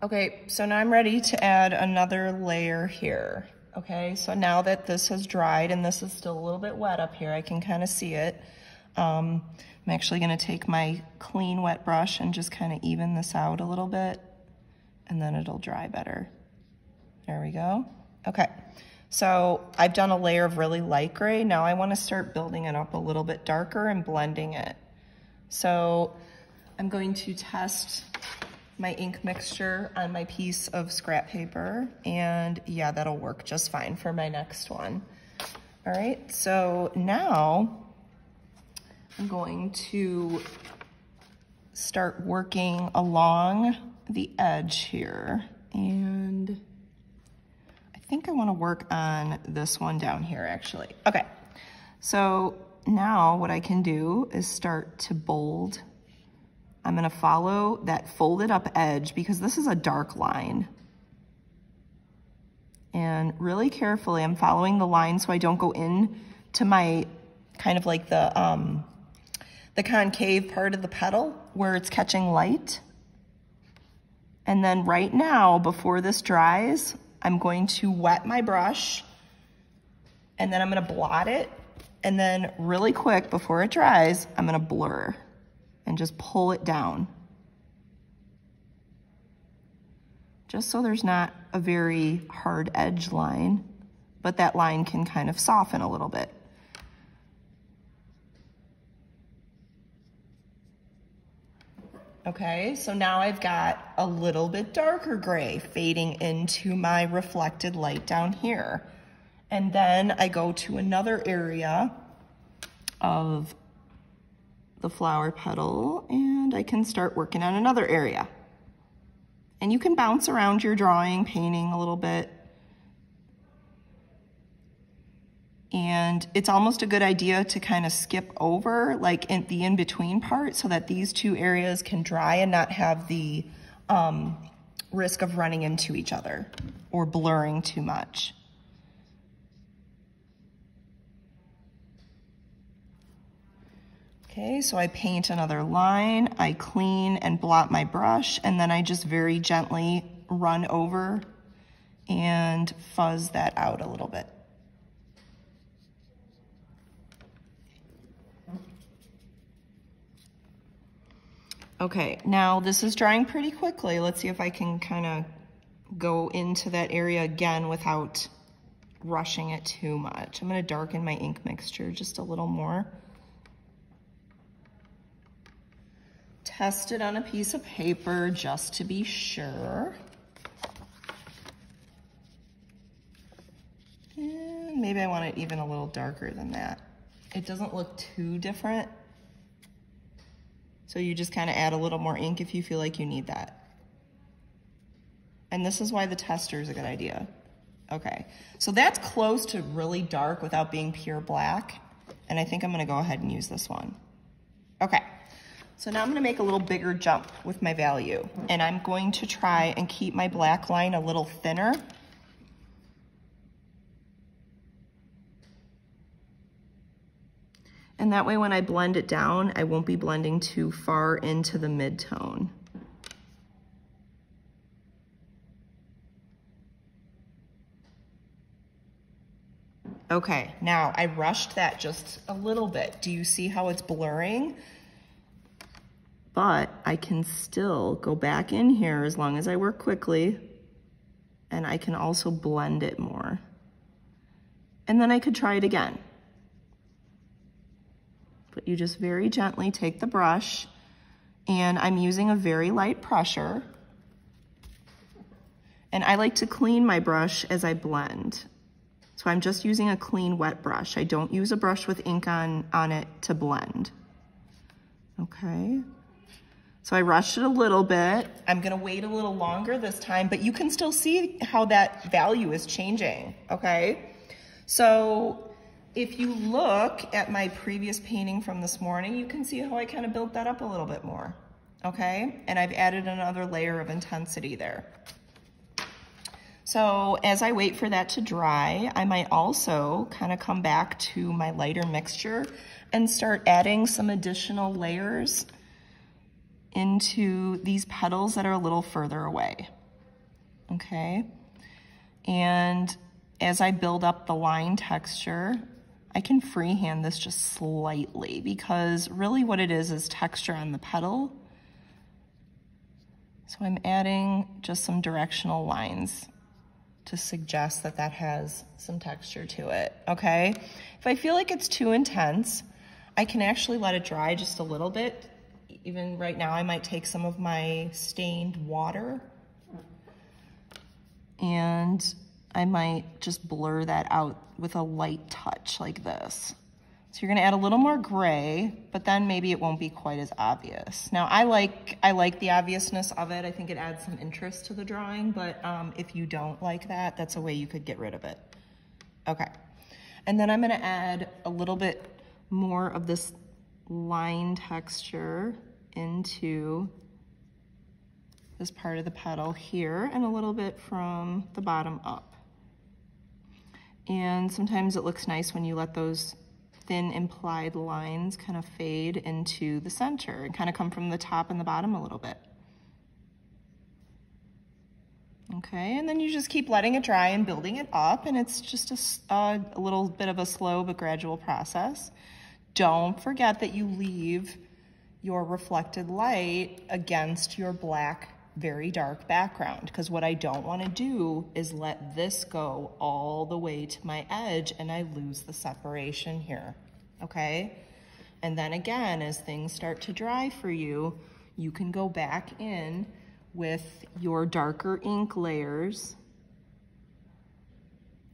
Okay, so now I'm ready to add another layer here. Okay, so now that this has dried and this is still a little bit wet up here, I can kind of see it. I'm actually gonna take my clean wet brush and just kind of even this out a little bit, and then it'll dry better. There we go. Okay, so I've done a layer of really light gray. Now I wanna start building it up a little bit darker and blending it. So I'm going to test my ink mixture on my piece of scrap paper, and yeah, that'll work just fine for my next one. All right, so now I'm going to start working along the edge here, and I think I want to work on this one down here actually. Okay, so now what I can do is start to bold. I'm gonna follow that folded up edge because this is a dark line. And really carefully, I'm following the line so I don't go in to my kind of like the concave part of the petal where it's catching light. And then right now, before this dries, I'm going to wet my brush, and then I'm gonna blot it. And then really quick, before it dries, I'm gonna blur and just pull it down. Just so there's not a very hard edge line, but that line can kind of soften a little bit. Okay, so now I've got a little bit darker gray fading into my reflected light down here. And then I go to another area of the flower petal, and I can start working on another area. And you can bounce around your drawing, painting a little bit. And it's almost a good idea to kind of skip over like the in-between part so that these two areas can dry and not have the risk of running into each other or blurring too much. Okay, so I paint another line, I clean and blot my brush, and then I just very gently run over and fuzz that out a little bit. Okay, now this is drying pretty quickly. Let's see if I can kind of go into that area again without rushing it too much. I'm gonna darken my ink mixture just a little more. Test it on a piece of paper just to be sure. And maybe I want it even a little darker than that. It doesn't look too different. So you just kind of add a little more ink if you feel like you need that. And this is why the tester is a good idea. Okay, so that's close to really dark without being pure black. And I think I'm gonna go ahead and use this one. Okay. So now I'm gonna make a little bigger jump with my value, and I'm going to try and keep my black line a little thinner. And that way when I blend it down, I won't be blending too far into the mid-tone. Okay, now I rushed that just a little bit. Do you see how it's blurring? But I can still go back in here as long as I work quickly, and I can also blend it more. And then I could try it again. But you just very gently take the brush, and I'm using a very light pressure. And I like to clean my brush as I blend. So I'm just using a clean wet brush. I don't use a brush with ink on it to blend. Okay. So I rushed it a little bit. I'm gonna wait a little longer this time, but you can still see how that value is changing, okay? So if you look at my previous painting from this morning, you can see how I kind of built that up a little bit more, okay? And I've added another layer of intensity there. So as I wait for that to dry, I might also kind of come back to my lighter mixture and start adding some additional layers into these petals that are a little further away. okay? And as I build up the line texture, I can freehand this just slightly because really what it is texture on the petal. So I'm adding just some directional lines to suggest that that has some texture to it, okay? If I feel like it's too intense, I can actually let it dry just a little bit. Even right now, I might take some of my stained water and I might just blur that out with a light touch like this. So you're gonna add a little more gray, but then maybe it won't be quite as obvious. Now I like the obviousness of it. I think it adds some interest to the drawing, but if you don't like that, that's a way you could get rid of it. Okay, and then I'm gonna add a little bit more of this line texture into this part of the petal here and a little bit from the bottom up. And sometimes it looks nice when you let those thin implied lines kind of fade into the center and kind of come from the top and the bottom a little bit. Okay, and then you just keep letting it dry and building it up, and it's just a little bit of a slow but gradual process. Don't forget that you leave your reflected light against your black, very dark background, because what I don't want to do is let this go all the way to my edge and I lose the separation here, okay? And then again, as things start to dry for you, you can go back in with your darker ink layers.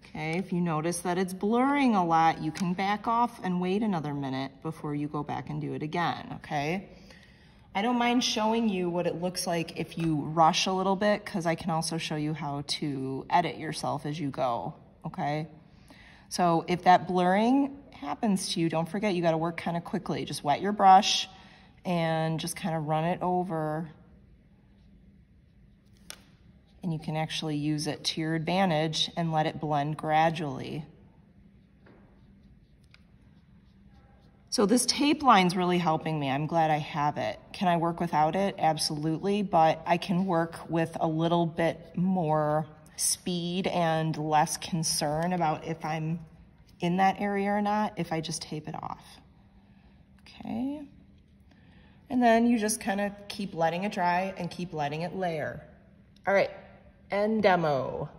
Okay, if you notice that it's blurring a lot, you can back off and wait another minute before you go back and do it again, okay? I don't mind showing you what it looks like if you rush a little bit, because I can also show you how to edit yourself as you go, okay? So if that blurring happens to you, don't forget you gotta work kind of quickly. Just wet your brush and just kind of run it over. And you can actually use it to your advantage and let it blend gradually. So this tape line's really helping me. I'm glad I have it. Can I work without it? Absolutely, but I can work with a little bit more speed and less concern about if I'm in that area or not if I just tape it off. Okay. And then you just kind of keep letting it dry and keep letting it layer. All right, end demo.